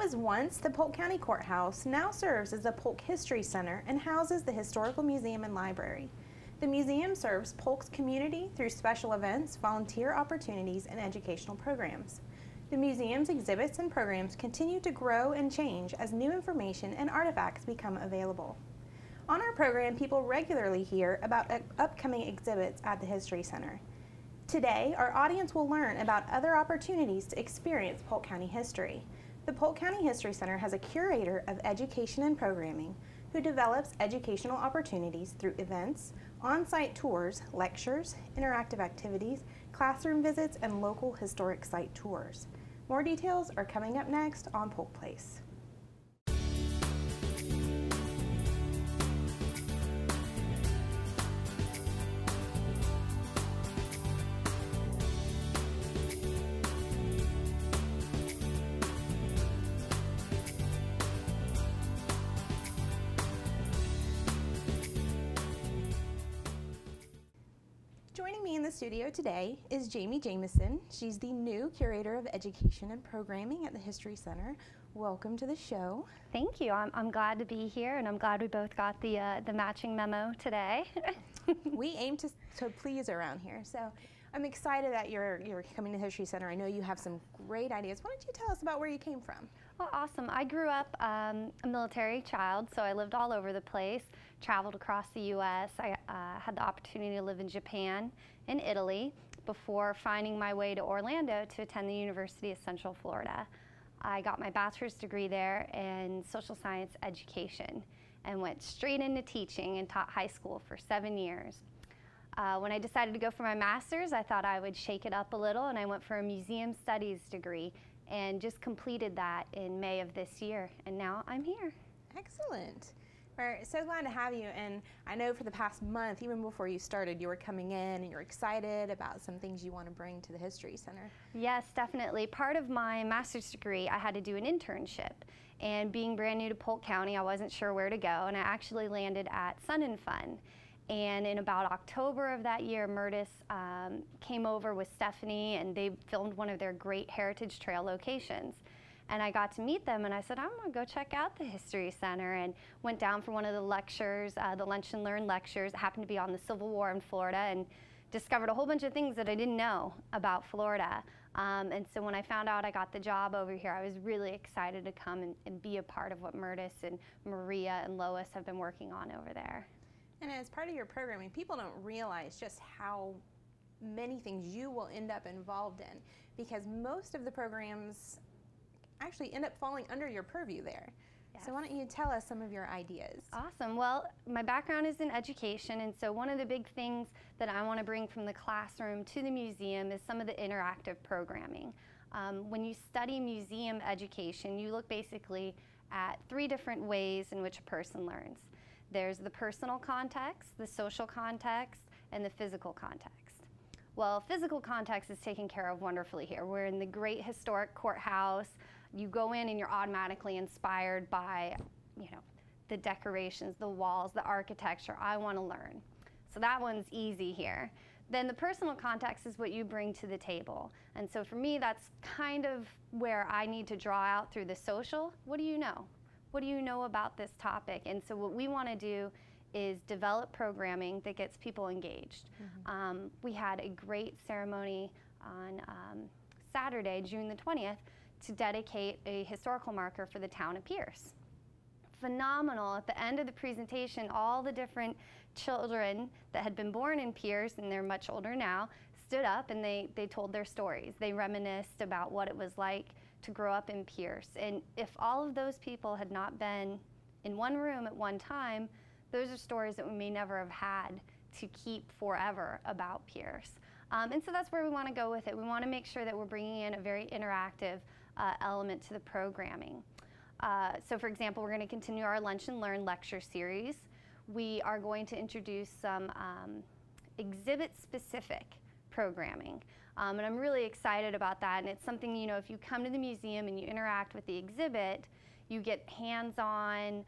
was once the Polk County Courthouse now serves as the Polk History Center and houses the Historical Museum and Library. The museum serves Polk's community through special events, volunteer opportunities, and educational programs. The museum's exhibits and programs continue to grow and change as new information and artifacts become available. On our program, people regularly hear about upcoming exhibits at the History Center. Today, our audience will learn about other opportunities to experience Polk County history. The Polk County History Center has a curator of education and programming who develops educational opportunities through events, on-site tours, lectures, interactive activities, classroom visits, and local historic site tours. More details are coming up next on Polk Place. Joining me in the studio today is Jayme Jameson. She's the new Curator of Education and Programming at the History Center. Welcome to the show. Thank you. I'm glad to be here, and I'm glad we both got the matching memo today. We aim to please around here, so I'm excited that you're coming to the History Center. I know you have some great ideas. Why don't you tell us about where you came from? Well, awesome. I grew up a military child, so I lived all over the place, traveled across the U.S. I had the opportunity to live in Japan and Italy before finding my way to Orlando to attend the University of Central Florida. I got my bachelor's degree there in social science education and went straight into teaching and taught high school for 7 years. When I decided to go for my master's, I thought I would shake it up a little, and I went for a museum studies degree and just completed that in May of this year, and now I'm here. Excellent. We're so glad to have you, and I know for the past month, even before you started, you were coming in and you're excited about some things you want to bring to the History Center. Yes, definitely. Part of my master's degree, I had to do an internship, and being brand new to Polk County, I wasn't sure where to go, and I actually landed at Sun and Fun. And in about October of that year, Murtis came over with Stephanie, and they filmed one of their great Heritage Trail locations. And I got to meet them, and I said, I'm gonna go check out the History Center, and went down for one of the lectures, the Lunch and Learn lectures. It happened to be on the Civil War in Florida, and discovered a whole bunch of things that I didn't know about Florida. And so when I found out I got the job over here, I was really excited to come and be a part of what Murtis and Maria and Lois have been working on over there. And as part of your programming, people don't realize just how many things you will end up involved in, because most of the programs actually end up falling under your purview there. Yes. So why don't you tell us some of your ideas? Awesome. Well, my background is in education, and so one of the big things that I want to bring from the classroom to the museum is some of the interactive programming. When you study museum education, you look basically at 3 different ways in which a person learns. There's the personal context, the social context, and the physical context. Well, physical context is taken care of wonderfully here. We're in the great historic courthouse. You go in and you're automatically inspired by, the decorations, the walls, the architecture. I want to learn. So that one's easy here. Then the personal context is what you bring to the table. And so for me, that's kind of where I need to draw out through the social. What do you know? What do you know about this topic? And so what we want to do is develop programming that gets people engaged. Mm-hmm. We had a great ceremony on Saturday, June the 20th, to dedicate a historical marker for the town of Pierce. Phenomenal. At the end of the presentation, all the different children that had been born in Pierce, and they're much older now, stood up and they told their stories. They reminisced about what it was like to grow up in Pierce. And if all of those people had not been in one room at one time, those are stories that we may never have had to keep forever about Pierce. And so that's where we want to go with it. We want to make sure that we're bringing in a very interactive element to the programming. So for example, we're going to continue our Lunch and Learn lecture series. We are going to introduce some exhibit-specific programming. And I'm really excited about that. And it's something, if you come to the museum and you interact with the exhibit, you get hands-on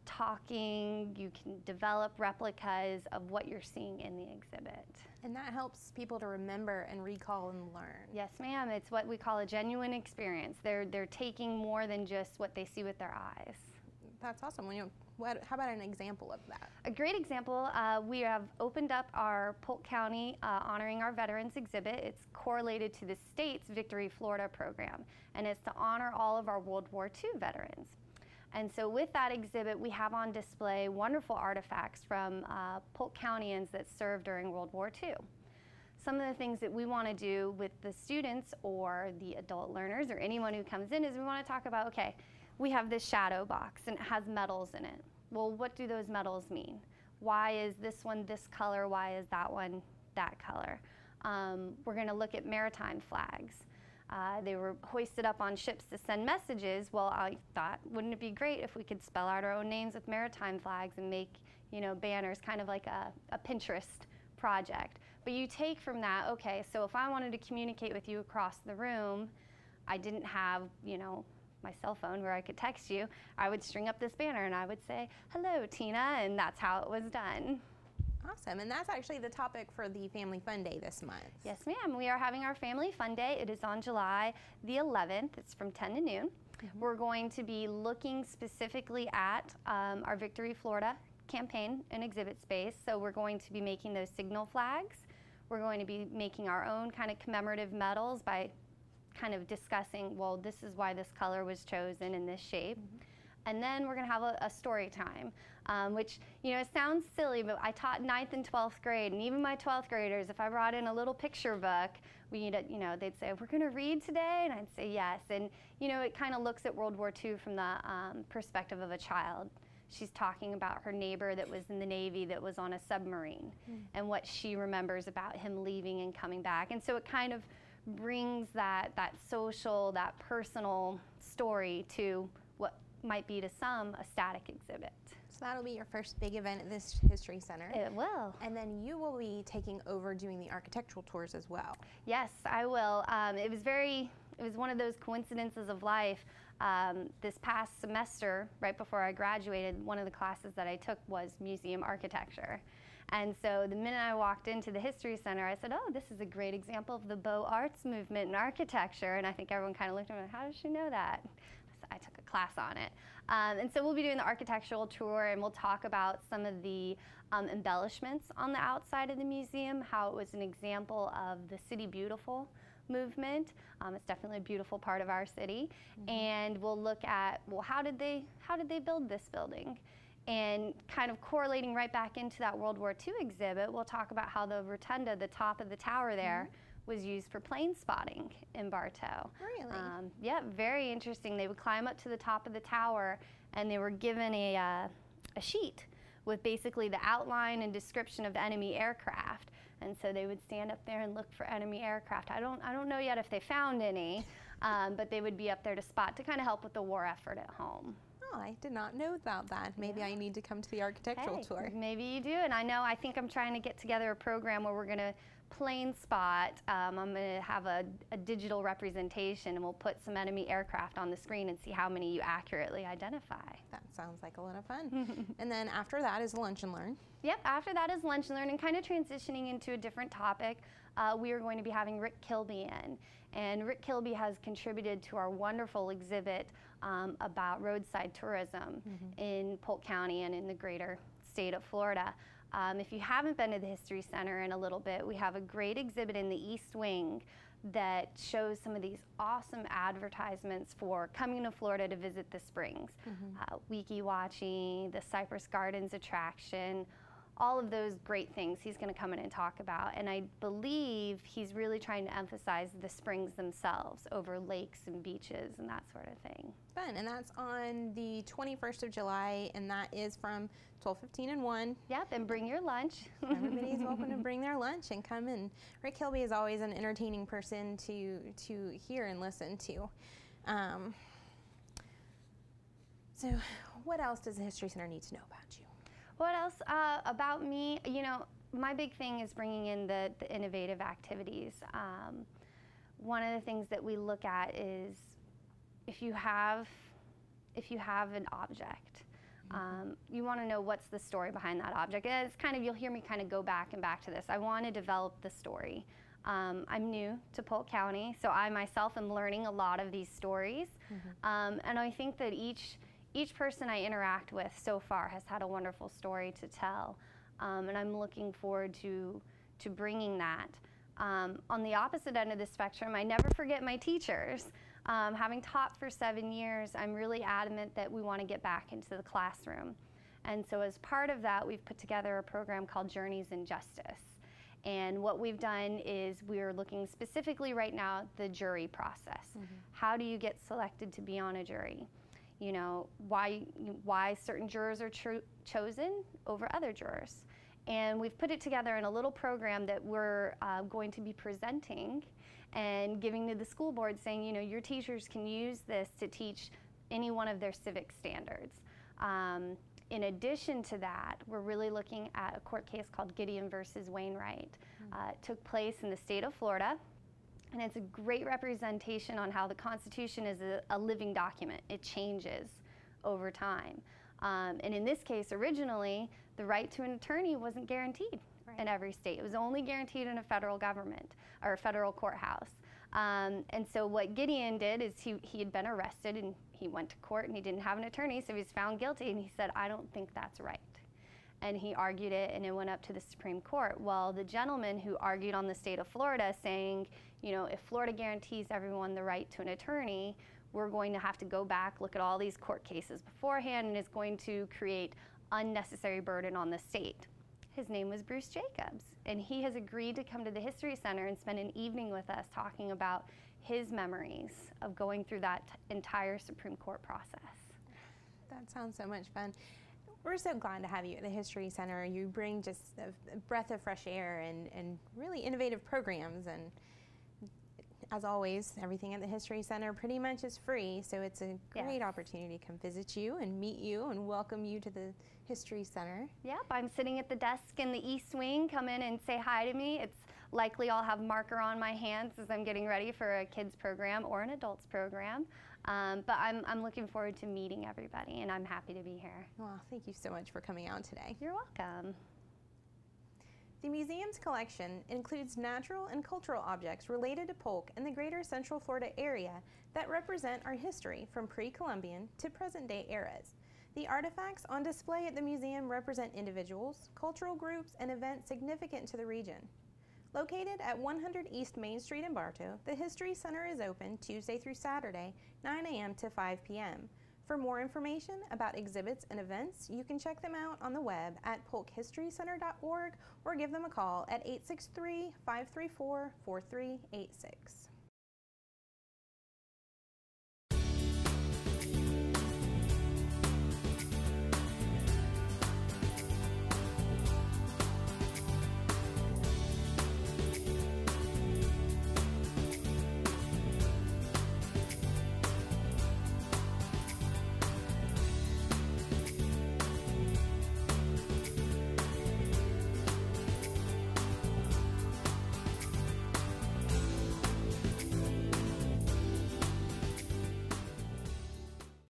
talking, you can develop replicas of what you're seeing in the exhibit. And that helps people to remember and recall and learn. Yes, ma'am. It's what we call a genuine experience. They're taking more than just what they see with their eyes. That's awesome. How about an example of that? A great example, we have opened up our Polk County Honoring Our Veterans exhibit. It's correlated to the state's Victory Florida program, and it's to honor all of our World War II veterans. And so with that exhibit, we have on display wonderful artifacts from Polk Countyans that served during World War II. Some of the things that we want to do with the students or the adult learners or anyone who comes in is we want to talk about, okay, we have this shadow box and it has medals in it. Well, what do those medals mean? Why is this one this color? Why is that one that color? We're going to look at maritime flags. They were hoisted up on ships to send messages. Well, I thought, wouldn't it be great if we could spell out our own names with maritime flags and make, banners, kind of like a Pinterest project. But you take from that, okay, so if I wanted to communicate with you across the room, I didn't have, my cell phone where I could text you, I would string up this banner and I would say, hello, Tina, and that's how it was done. Awesome, and that's actually the topic for the Family Fun Day this month. Yes, ma'am. We are having our Family Fun Day. It is on July the 11th. It's from 10 to noon. Mm-hmm. We're going to be looking specifically at our Victory Florida campaign and exhibit space. So we're going to be making those signal flags. We're going to be making our own kind of commemorative medals by kind of discussing, well, this is why this color was chosen in this shape. Mm-hmm. And then we're going to have a story time, which, it sounds silly, but I taught 9th and 12th grade, and even my 12th graders, if I brought in a little picture book, they'd say, we're going to read today? And I'd say yes. And, it kind of looks at World War II from the perspective of a child. She's talking about her neighbor that was in the Navy that was on a submarine and what she remembers about him leaving and coming back. And so it kind of brings that social, that personal story to what might be to some a static exhibit. So that'll be your first big event at this History Center. It will. And then you will be taking over doing the architectural tours as well. Yes, I will. It was one of those coincidences of life. This past semester, right before I graduated, one of the classes that I took was museum architecture. And so the minute I walked into the History Center, I said, oh, this is a great example of the Beaux Arts movement in architecture. And I think everyone kind of looked at me like, how does she know that? I took a class on it. And so we'll be doing the architectural tour, and we'll talk about some of the embellishments on the outside of the museum, how it was an example of the City Beautiful movement. It's definitely a beautiful part of our city. Mm-hmm. And we'll look at, well, how did they build this building? And kind of correlating right back into that World War II exhibit, we'll talk about how the rotunda, the top of the tower there, was used for plane spotting in Bartow. Really? Yeah, very interesting. They would climb up to the top of the tower, and they were given a sheet with basically the outline and description of enemy aircraft. And so they would stand up there and look for enemy aircraft. I don't know yet if they found any, but they would be up there to spot to kind of help with the war effort at home. Oh, I did not know about that. Maybe I need to come to the architectural tour. Maybe you do. And I think I'm trying to get together a program where we're going to plane spot. I'm going to have a digital representation, and we'll put some enemy aircraft on the screen and see how many you accurately identify. That sounds like a lot of fun. And then after that is lunch and learn. Yep, after that is lunch and learn, and kind of transitioning into a different topic. We are going to be having Rick Kilby in. And Rick Kilby has contributed to our wonderful exhibit about roadside tourism in Polk County and in the greater state of Florida. If you haven't been to the History Center in a little bit, we have a great exhibit in the East Wing that shows some of these awesome advertisements for coming to Florida to visit the springs. Wiki watching, the Cypress Gardens attraction, all of those great things he's going to come in and talk about. And I believe he's really trying to emphasize the springs themselves over lakes and beaches and that sort of thing. Fun. And that's on the 21st of July, and that is from 12:15 and 1. Yep, and bring your lunch. Everybody's welcome to bring their lunch and come in. Rick Kilby is always an entertaining person to hear and listen to. So what else does the History Center need to know about you? What else about me? My big thing is bringing in the innovative activities. One of the things that we look at is if you have if you have an object. You want to know what's the story behind that object. And it's kind of, you'll hear me kind of go back and back to this. I want to develop the story. I'm new to Polk County, so I myself am learning a lot of these stories. And I think that each person I interact with so far has had a wonderful story to tell. And I'm looking forward to bringing that. On the opposite end of the spectrum, I never forget my teachers. Having taught for 7 years, I'm really adamant that we want to get back into the classroom. And so as part of that, we've put together a program called Journeys in Justice. And what we've done is we're looking specifically right now at the jury process. How do you get selected to be on a jury? You know, why certain jurors are chosen over other jurors. And we've put it together in a little program that we're going to be presenting and giving to the school board, saying, you know, your teachers can use this to teach any one of their civic standards. In addition to that, we're really looking at a court case called Gideon versus Wainwright. It took place in the state of Florida, and it's a great representation on how the Constitution is a living document. It changes over time. And in this case, originally, the right to an attorney wasn't guaranteed in every state. It was only guaranteed in a federal government or a federal courthouse. And so what Gideon did is he had been arrested and he went to court and he didn't have an attorney, so he was found guilty, and he said, I don't think that's right. And he argued it, and it went up to the Supreme Court. Well, the gentleman who argued on the state of Florida, saying, you know, if Florida guarantees everyone the right to an attorney, we're going to have to go back, look at all these court cases beforehand, and it's going to create unnecessary burden on the state. His name was Bruce Jacobs, and he has agreed to come to the History Center and spend an evening with us talking about his memories of going through that entire Supreme Court process. That sounds so much fun. We're so glad to have you at the History Center. You bring just a breath of fresh air and really innovative programs. And as always, everything at the History Center pretty much is free, so it's a great opportunity to come visit you and meet you and welcome you to the History Center. Yep, I'm sitting at the desk in the East Wing. Come in and say hi to me. It's likely I'll have marker on my hands as I'm getting ready for a kids program or an adults program. But I'm looking forward to meeting everybody, and I'm happy to be here. Well, thank you so much for coming out today. You're welcome. The museum's collection includes natural and cultural objects related to Polk and the greater Central Florida area that represent our history from pre-Columbian to present-day eras. The artifacts on display at the museum represent individuals, cultural groups, and events significant to the region. Located at 100 East Main Street in Bartow, the History Center is open Tuesday through Saturday, 9 a.m. to 5 p.m. For more information about exhibits and events, you can check them out on the web at polkhistorycenter.org or give them a call at 863-534-4386.